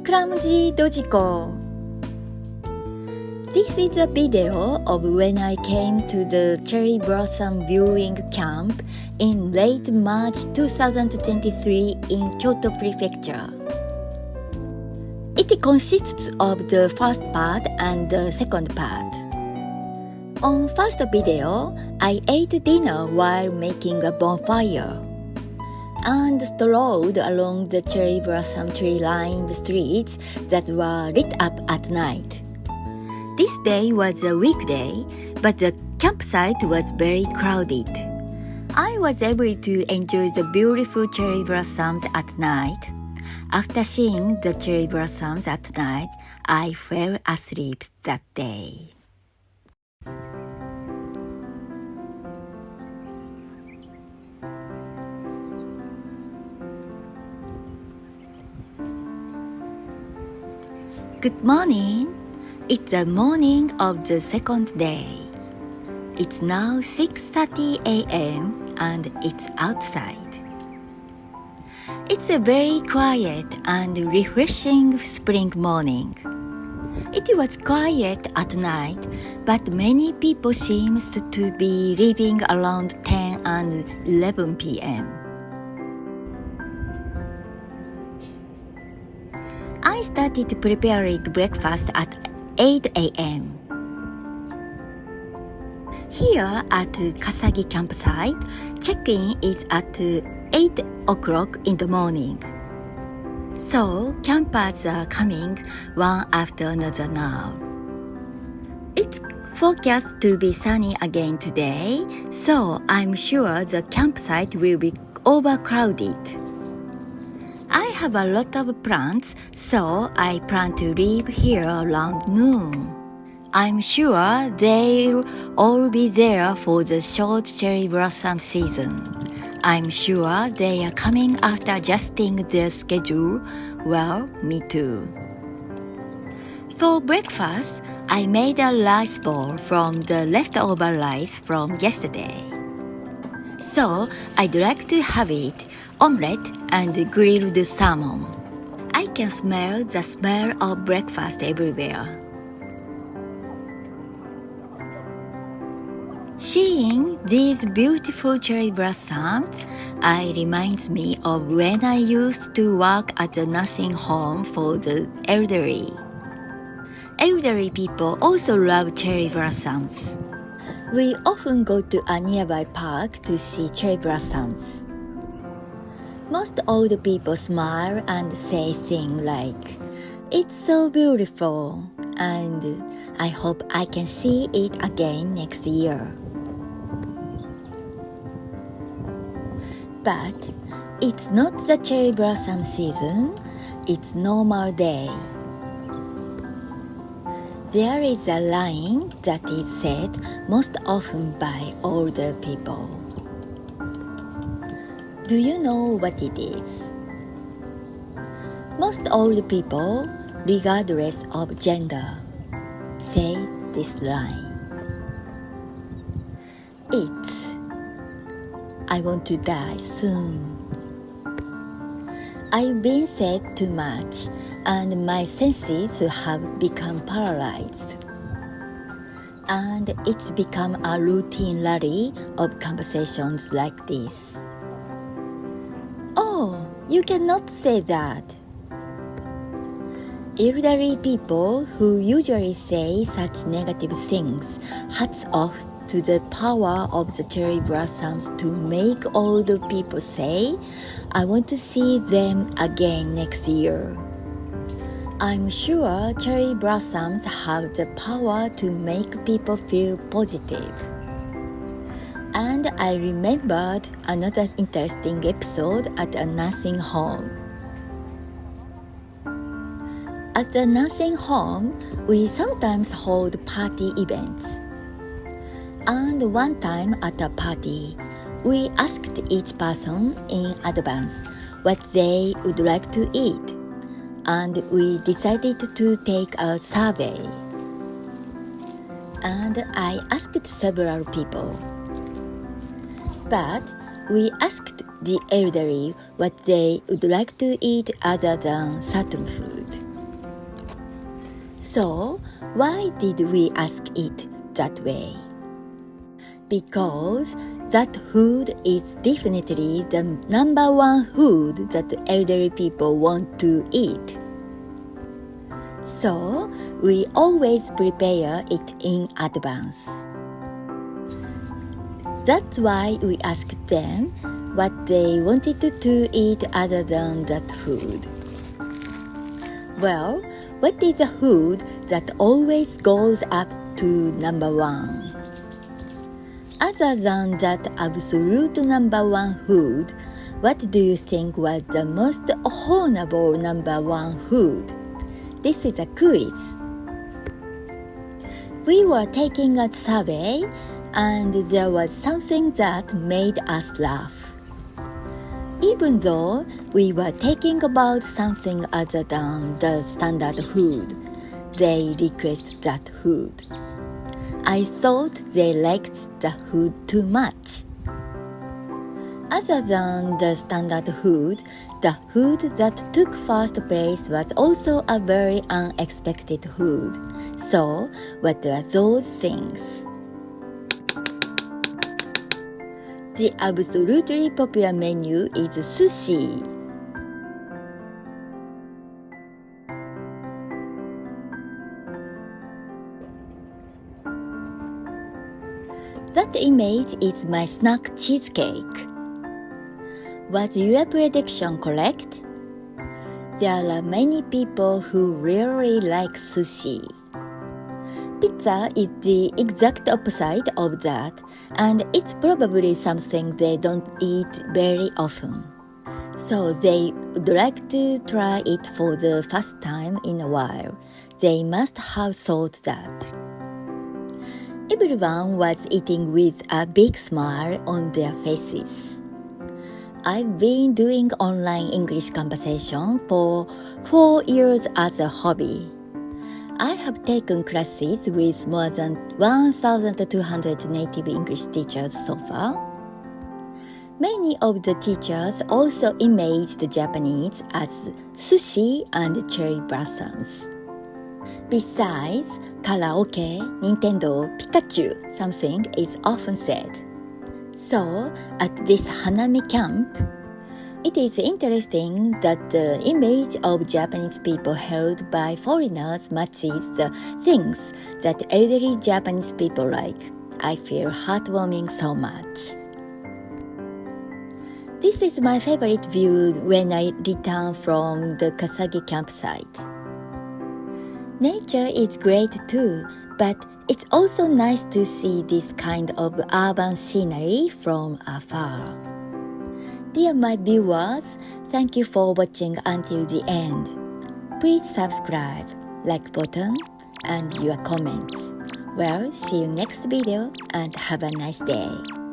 clumsy Dojiko. This is a video of when I came to the cherry blossom viewing camp in late March 2023 in Kyoto Prefecture. It consists of the first part and the second part. On first video, I ate dinner while making a bonfire and strolled along the cherry blossom tree-lined streets that were lit up at night. This day was a weekday, but the campsite was very crowded. I was able to enjoy the beautiful cherry blossoms at night. After seeing the cherry blossoms at night, I fell asleep that day. Good morning. It's the morning of the second day. It's now 6:30 a.m. and it's outside. It's a very quiet and refreshing spring morning. It was quiet at night, but many people seem to be leaving around 10 and 11 p.m. I started preparing breakfast at 8 a.m. Here at Kansai campsite, check-in is at 8 o'clock in the morning. So campers are coming one after another now. It's forecast to be sunny again today, so I'm sure the campsite will be overcrowded. I have a lot of plants, so I plan to leave here around noon. I'm sure they'll all be there for the short cherry blossom season. I'm sure they are coming after adjusting their schedule. Well, me too. For breakfast, I made a rice bowl from the leftover rice from yesterday. So I'd like to have it omelette and grilled salmon. I can smell the smell of breakfast everywhere. Seeing these beautiful cherry blossoms, it reminds me of when I used to work at a nursing home for the elderly. Elderly people also love cherry blossoms. We often go to a nearby park to see cherry blossoms. Most old people smile and say things like, "It's so beautiful," and "I hope I can see it again next year." But it's not the cherry blossom season, it's normal day. There is a line that is said most often by older people. Do you know what it is? Most old people, regardless of gender, say this line. It's, "I want to die soon." I've been said too much, and my senses have become paralyzed. And it's become a routine rally of conversations like this. "Oh, you cannot say that." Elderly people who usually say such negative things, hats off to the power of the cherry blossoms to make older people say, "I want to see them again next year." I'm sure cherry blossoms have the power to make people feel positive. And I remembered another interesting episode at a nursing home. At the nursing home, we sometimes hold party events. And one time at a party, we asked each person in advance what they would like to eat, and we decided to take a survey. And I asked several people. But we asked the elderly what they would like to eat other than certain food. So, why did we ask it that way? Because that food is definitely the number one food that elderly people want to eat. So, we always prepare it in advance. That's why we asked them what they wanted to eat other than that food. Well, what is a food that always goes up to number one? Other than that absolute number one food, what do you think was the most honorable number one food? This is a quiz. We were taking a survey and there was something that made us laugh. Even though we were talking about something other than the standard food, they requested that food. I thought they liked the food too much. Other than the standard food, the food that took first place was also a very unexpected food. So, what were those things? The absolutely popular menu is sushi. That image is my snack cheesecake. Was your prediction correct? There are many people who really like sushi. Pizza is the exact opposite of that, and it's probably something they don't eat very often. So they would like to try it for the first time in a while. They must have thought that. Everyone was eating with a big smile on their faces. I've been doing online English conversation for 4 years as a hobby. I have taken classes with more than 1,200 native English teachers so far. Many of the teachers also imaged the Japanese as sushi and cherry blossoms. Besides, karaoke, Nintendo, Pikachu, something is often said. So, at this Hanami camp, it is interesting that the image of Japanese people held by foreigners matches the things that elderly Japanese people like. I feel heartwarming so much. This is my favorite view when I return from the Kasagi campsite. Nature is great too, but it's also nice to see this kind of urban scenery from afar. Dear my viewers, thank you for watching until the end. Please subscribe, like button, and your comments. Well, see you next video and have a nice day.